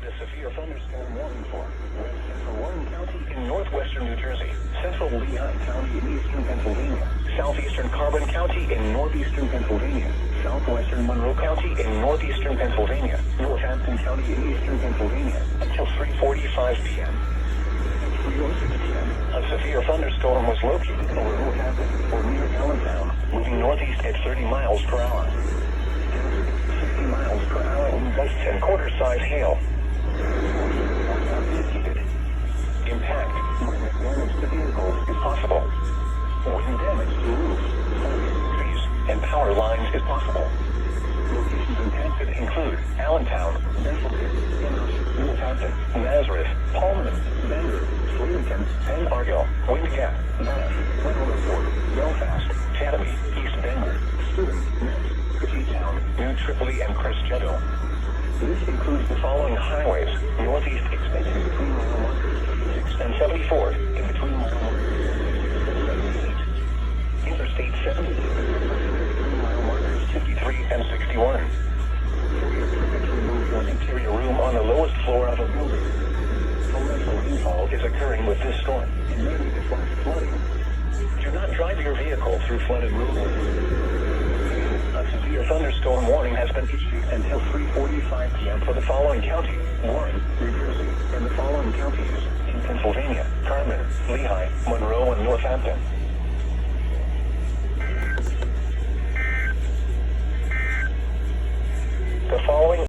a severe thunderstorm warning for West Central Warren County in northwestern New Jersey, central Lehigh County in eastern Pennsylvania, southeastern Carbon County in northeastern Pennsylvania, southwestern Monroe County in northeastern Pennsylvania, Northampton County in eastern Pennsylvania, until 3:45 p.m. At 3:06 p.m., a severe thunderstorm was located over Northampton or near Allentown, moving northeast at 30 miles per hour. 60 miles per hour in gusts and quarter-size hail. Impact, damage to vehicles is possible. Wind damage to roofs, trees, and power lines is possible. Locations impacted include Allentown, Benford, Northampton, Nazareth, Pullman, Bender, Sleepington, and Argyll, Wind Gap, Bath, Wentworth, Belfast, Chatham, East Bender, Steuben, Town, New Tripoli, and Crescendo. This includes the following highways: northeast extension between mile markers 36 and 74, in between mile markers 78. Interstate 70, between mile markers 53 and 61. Remove your interior room on the lowest floor of a building. Torrential rainfall is occurring with this storm, and may lead to flash flooding. Do not drive your vehicle through flooded roadways. A severe thunderstorm warning has been issued until 3:45 p.m. for the following counties: Warren, New Jersey, and the following counties in Pennsylvania: Carbon, Lehigh, Monroe, and Northampton. The following